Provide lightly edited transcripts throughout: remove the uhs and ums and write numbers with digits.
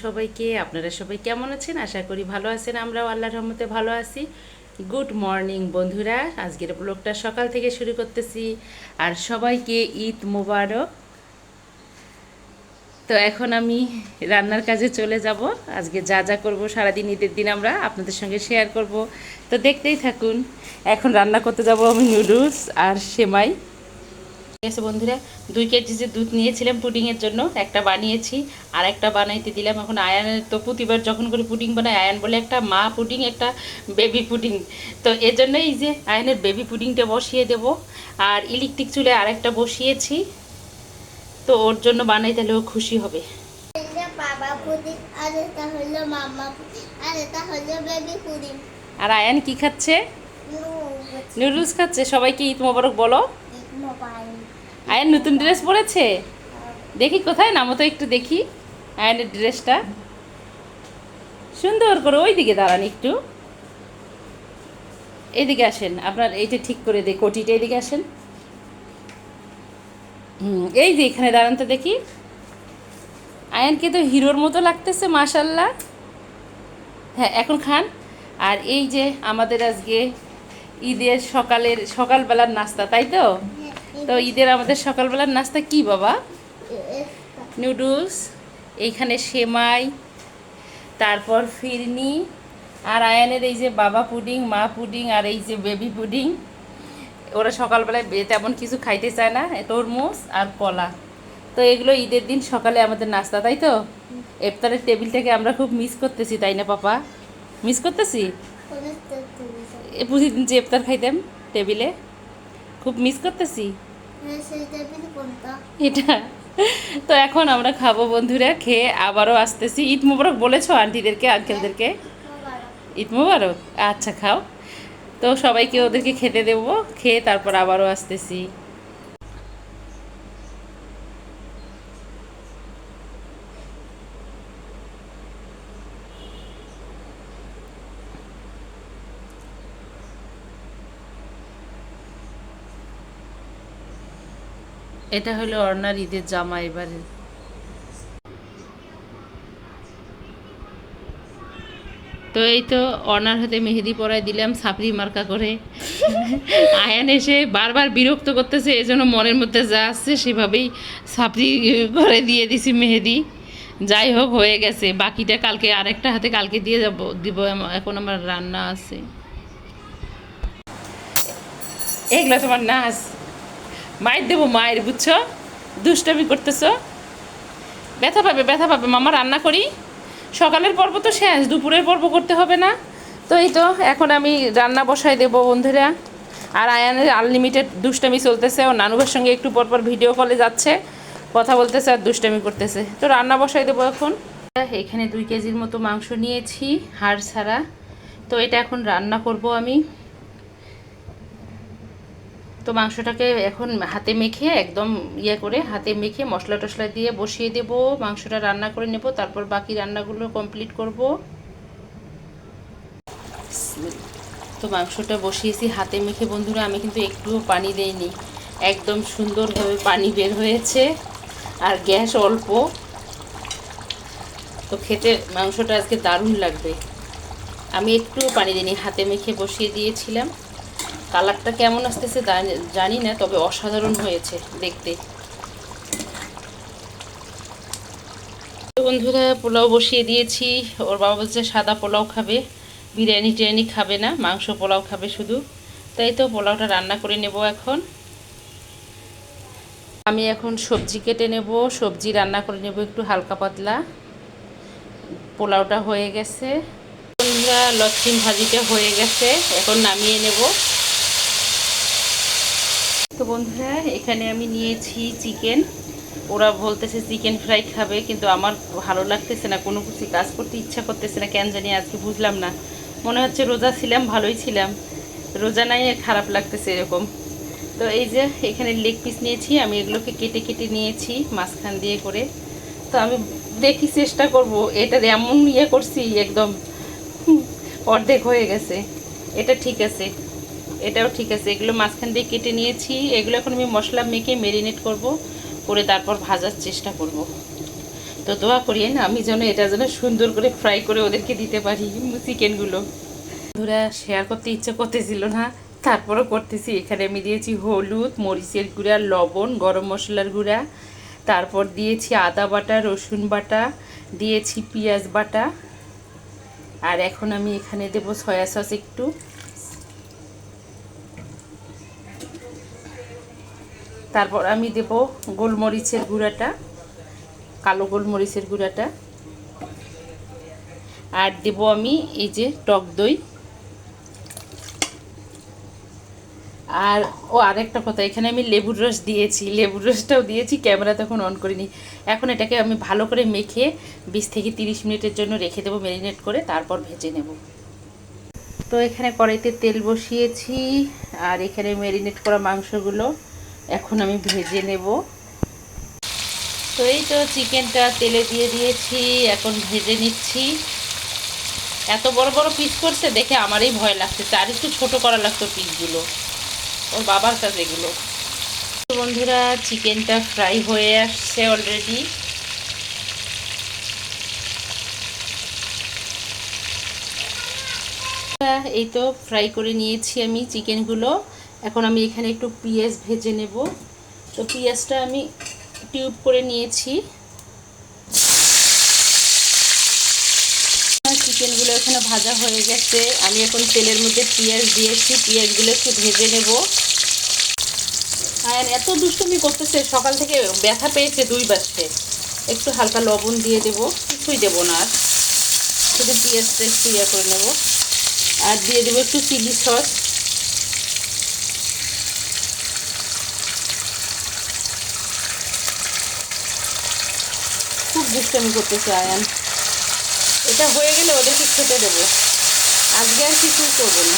সবাইকে আপনারা সবাই কেমন আছেন? আশা করি ভালো আছেন। আমরাও আল্লাহর রহমতে ভালো আছি। গুড মর্নিং বন্ধুরা, আজকের ব্লগটা সকাল থেকে শুরু করতেছি। আর সবাইকে ঈদ মোবারক। তো এখন আমি রান্নার কাজে চলে যাব। আজকে যা যা করব সারাদিন, ঈদের দিন আমরা আপনাদের সঙ্গে শেয়ার করব। তো দেখতেই থাকুন। এখন রান্না করতে যাব আমি নুডলস আর সেমাই। ঠিক আছে বন্ধুরা, 2 কেজি যে দুধ নিয়েছিলাম পুডিংয়ের জন্য, একটা বানিয়েছি আর একটা বানাইতে দিলাম। এখন আয়ানের তো প্রতিবার যখন করে পুডিং বানায়, আয়ান বলে একটা মা পুডিং একটা বেবি পুডিং। তো এজন্যই এই যে আয়ানের বেবি পুডিংটা বসিয়ে দেব। আর ইলেকট্রিক চুলে আরেকটা বসিয়েছি, তো ওর জন্য বানাই, তাহলে ও খুশি হবে। বাবা পুডিং আর এটা হলো মামা পুডিং আর এটা হলো বেবি পুডিং। আর আয়ান কি খাচ্ছে? নুডলস খাচ্ছে। সবাইকে ঈদ মোবারক বলো। মোবাইল আয়ান নতুন ড্রেস পরেছে, দেখি কোথায় নামো তো একটু দেখি আয়ানের ড্রেসটা। সুন্দর করে ওই দিকে দাঁড়ান, একটু এইদিকে আসেন। আপনার এইটা ঠিক করে দে, কোটিটা এইদিকে আসেন। এই যে এখানে দাঁড়ান তো দেখি। আয়ানকে তো হিরোর মতো লাগতেছে, মাশাল্লাহ। হ্যাঁ, এখন খান। আর এই যে আমাদের আজকে ঈদের সকালবেলার নাস্তা, তাই তো? তো ঈদের আমাদের সকালবেলার নাস্তা কি বাবা? নুডলস, এইখানে সেমাই, তারপর ফিরনি, আর আয়ানের এই যে বাবা পুডিং, মা পুডিং, আর এই যে বেবি পুডিং। ওরা সকালবেলায় তেমন কিছু খাইতে চায় না, তরমুজ আর কলা। তো এগুলো ঈদের দিন সকালে আমাদের নাস্তা, তাই তো? ইফতারের টেবিলটাকে আমরা খুব মিস করতেছি, তাই না পাপা? মিস করতেছি। প্রতিদিন যে ইফতার খাইতাম টেবিলে, খুব মিস করতেছি এটা। তো এখন আমরা খাবো বন্ধুরা, খেয়ে আবারও আসতেছি। ঈদ মোবারক বলেছো আন্টিদেরকে, আঙ্কেলদেরকে? ঈদ মোবারক। আচ্ছা, খাও। তো সবাইকে ওদেরকে খেতে দেবো, খেয়ে তারপর আবারও আসতেছি। এটা হলো অর্ণার ঈদের জামা এবারে। তো এই তো অর্ণার হাতে মেহেদি পরাই দিলাম সাপড়ি মার্কা করে। আয়ান এসে বারবার বিরক্ত করতেছে, এজন্য মনের মধ্যে যা আসছে সেভাবেই সাপড়ি করে দিয়ে দিছি মেহেদি। যাই হোক, হয়ে গেছে। বাকিটা কালকে আরেকটা হাতে কালকে দিয়ে দিব। এখন আমার রান্না আছে। এগুলো তোমার নাচ, মায়ের দেবো, মায়ের, বুঝছো? দুষ্টামি করতেছো, ব্যথা পাবে, ব্যথা পাবে। মামা রান্না করি। সকালের পর্ব তো শেষ, দুপুরের পর্ব করতে হবে না? তো এই তো এখন আমি রান্না বসাই দেবো বন্ধুরা। আর আয়ানের আনলিমিটেড দুষ্টামি চলতেছে। ও নানুভার সঙ্গে একটু পরপর ভিডিও কলে যাচ্ছে, কথা বলতেছে আর দুষ্টামি করতেছে। তো রান্না বসাই দেবো এখন। এখানে 2 কেজির মতো মাংস নিয়েছি, হাড় ছাড়া। তো এটা এখন রান্না করব আমি। তো মাংসটাকে এখন হাতে মেখে, একদম করে হাতে মেখে মশলা টশলা দিয়ে বসিয়ে দেব। মাংসটা রান্না করে নেব, তারপর বাকি রান্নাগুলো কমপ্লিট করব। তো মাংসটা বসিয়েছি হাতে মেখে বন্ধুরা। আমি কিন্তু একটুও পানি দেইনি, একদম সুন্দরভাবে পানি বের হয়েছে, আর গ্যাস অল্প। তো খেতে মাংসটা আজকে দারুণ লাগবে। আমি একটুও পানি দিইনি, হাতে মেখে বসিয়ে দিয়েছিলাম। কালারটা কেমন আসতেছে জানি না, তবে অসাধারণ হয়েছে দেখতে। বন্ধুরা, পোলাও বসিয়ে দিয়েছি। ওর বাবা বলছে সাদা পোলাও খাবে, বিরিয়ানি টিরিয়ানি খাবে না, মাংস পোলাও খাবে শুধু। তাই তো পোলাওটা রান্না করে নেব এখন। আমি এখন সবজি কেটে নেব, সবজি রান্না করে নেব একটু হালকা পাতলা। পোলাওটা হয়ে গেছে বন্ধুরা, লচ্ছিম ভাজিটা হয়ে গেছে, এখন নামিয়ে নেব। তো বন্ধুরা, এখানে আমি নিয়েছি চিকেন। ওরা বলতেছে চিকেন ফ্রাই খাবে, কিন্তু আমার ভালো লাগতেছে না, কোনো কিছু কাজ করতে ইচ্ছা করতেছে না, কেন জানি আজকে বুঝলাম না। মনে হচ্ছে রোজা ছিলাম, ভালোই ছিলাম, রোজা নাই খারাপ লাগতেছে এরকম। তো এই যে এখানে লেগ পিস নিয়েছি, আমি এগুলোকে কেটে কেটে নিয়েছি মাঝখান দিয়ে করে। তো আমি দেখি চেষ্টা করব, এটা এমন করছি একদম অর্ধেক হয়ে গেছে। এটা ঠিক আছে, এটাও ঠিক আছে। এগুলো মাঝখান দিয়ে কেটে নিয়েছি। এগুলো এখন আমি মশলা মেখে ম্যারিনেট করব, করে তারপর ভাজার চেষ্টা করব। তো দোয়া করি না আমি যেন এটা যেন সুন্দর করে ফ্রাই করে ওদেরকে দিতে পারি চিকেনগুলো। বন্ধুরা শেয়ার করতে ইচ্ছে করতেছিল না, তারপরও করতেছি। এখানে আমি দিয়েছি হলুদ, মরিচের গুঁড়া, লবণ, গরম মশলার গুঁড়া, তারপর দিয়েছি আদা বাটা, রসুন বাটা, দিয়েছি পেঁয়াজ বাটা, আর এখন আমি এখানে দেব সয়া সস একটু, তারপর আমি দেব গোলমরিচের গুঁড়াটা, কালো গোলমরিচের গুঁড়াটা, আর দেব আমি এই যে টক দই। আর আরেকটা কথা, এখানে আমি লেবুর রস দিয়েছি, লেবুর রসটাও দিয়েছি, ক্যামেরা তখন অন করিনি। এখন এটাকে আমি ভালো করে মেখে 20 থেকে 30 মিনিটের জন্য রেখে দেবো ম্যারিনেট করে, তারপর ভেজে নেব। তো এখানে কড়াইতে তেল বসিয়েছি, আর এখানে ম্যারিনেট করা মাংসগুলো এখন আমি ভেজে নেব। তো এই তো চিকেনটা তেলে দিয়ে দিয়েছি, এখন ভেজে নিচ্ছি। এত বড় বড় পিস করছে দেখে আমারই ভয় লাগছে, আর একটু ছোটো করা লাগতো পিসগুলো, ওর বাবার কাছে এগুলো। বন্ধুরা চিকেনটা ফ্রাই হয়ে আসছে অলরেডি। এই তো ফ্রাই করে নিয়েছি আমি চিকেনগুলো। এখন আমি এখানে একটু পেঁয়াজ ভেজে নেব। তো পেঁয়াজটা আমি টিউব করে নিয়েছি। চিকেনগুলো এখানে ভাজা হয়ে গেছে, আমি এখন তেলের মধ্যে পেঁয়াজ দিয়েছি, পেঁয়াজগুলো একটু ভেজে নেব। আর এত দুষ্টুমি করতেছে, সকাল থেকে ব্যথা পেয়েছে 2 পাশে। একটু হালকা লবণ দিয়ে দেব, কিছুই দেবো না, আর শুধু পেঁয়াজটা একটু ইয়ে করে নেব। আর দিয়ে দেবো একটু চিলি সস, খুব দুষ্টুমি করতেছে আয়ান। এটা হয়ে গেলে ওদেরকে খেতে দেবো, আজকে আর কিছুই করবো না।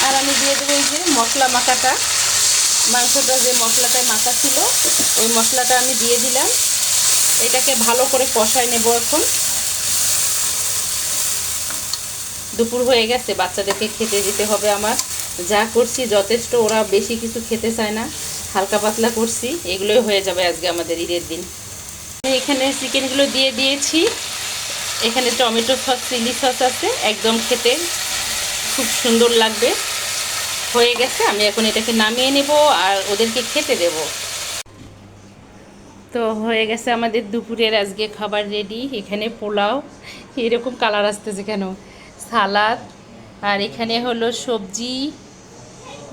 আর আমি দিয়ে দেবো এই যে মশলা মাখাটা, মাংসটা যে মশলাটায় মাখা ছিল ওই মশলাটা আমি দিয়ে দিলাম। এটাকে ভালো করে কষায় নেব এখন। দুপুর হয়ে গেছে, বাচ্চাদেরকে খেতে দিতে হবে আমার। যা করছি যথেষ্ট, ওরা বেশি কিছু খেতে চায় না, হালকা পাতলা করছি, এগুলোই হয়ে যাবে আজকে আমাদের ঈদের দিন। এখানে চিকেনগুলো দিয়ে দিয়েছি, এখানে টমেটো সস, চিলি সস আছে, একদম খেতে খুব সুন্দর লাগবে। হয়ে গেছে, আমি এখন এটাকে নামিয়ে নেব আর ওদেরকে খেতে দেব। তো হয়ে গেছে আমাদের দুপুরের আজকে খাবার রেডি। এখানে পোলাও, এরকম কালার আসতেছে কেন, সালাদ, আর এখানে হলো সবজি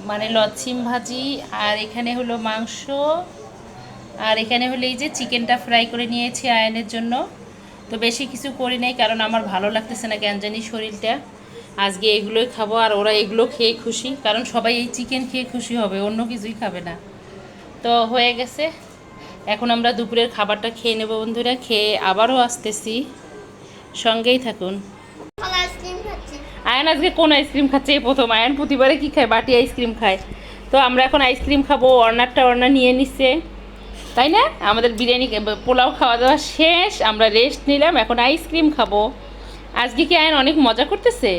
মানে লচ্ছিম ভাজি, আর এখানে হলো মাংস, আর এখানে হলো এই যে চিকেনটা ফ্রাই করে নিয়েছি আয়নের জন্য। তো বেশি কিছু করি নাই, কারণ আমার ভালো লাগতেছে না কেন জানি শরীরটা। আজকে এগুলোই খাবো, আর ওরা এগুলো খেয়ে খুশি, কারণ সবাই এই চিকেন খেয়ে খুশি হবে, অন্য কিছুই খাবে না। তো হয়ে গেছে, এখন আমরা দুপুরের খাবারটা খেয়ে নেব বন্ধুরা। খেয়ে আবারও আসতেছি, সঙ্গেই থাকুন। আয়ন আজকে কোন আইসক্রিম খাচ্ছে এই প্রথম। আয়ন প্রতিবারে কি খায়, বাটি আইসক্রিম খায়। তো আমরা এখন আইসক্রিম খাবো, অর্ণার নিয়ে নিচ্ছে, তাই না? আমাদের বিরিয়ানি পোলাও খাওয়া দাওয়া শেষ, আমরা রেস্ট নিলাম, এখন আইসক্রিম খাবো। আজকে কি আয়ন অনেক মজা করতেছে?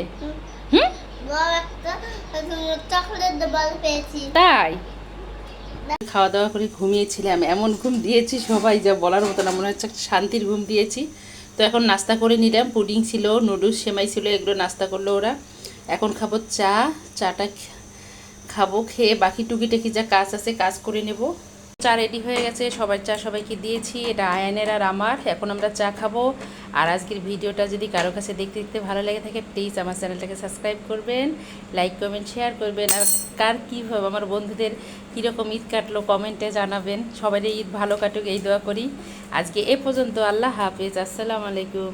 তাই খাওয়া দাওয়া করে ঘুমিয়েছিলাম, এমন ঘুম দিয়েছি সবাই যা বলার মতো না, মনে হচ্ছে একটা শান্তির ঘুম দিয়েছি। তো এখন নাস্তা করে নিলাম, পুডিং ছিল, নুডলস, সেমাই ছিল, এগুলো নাস্তা করলো ওরা। এখন খাবো চাটা খাবো, খেয়ে বাকি টুকিটাকি যা কাজ আছে কাজ করে নেব। চা রেডি হয়ে গেছে, সবার চা সবাইকে দিয়েছি, এটা আয়ানের আর আমার। এখন আমরা চা খাবো। আর আজকের ভিডিওটা যদি কারো কাছে দেখতে দেখতে ভালো লেগে থাকে, প্লিজ আমার চ্যানেলটাকে সাবস্ক্রাইব করবেন, লাইক কমেন্ট শেয়ার করবেন। আর কার কীভাবে আমার বন্ধুদের কীরকম ঈদ কাটলো কমেন্টে জানাবেন। সবারই ঈদ ভালো কাটুক এই দোয়া করি। আজকে এ পর্যন্ত, আল্লাহ হাফেজ, আসসালামু আলাইকুম।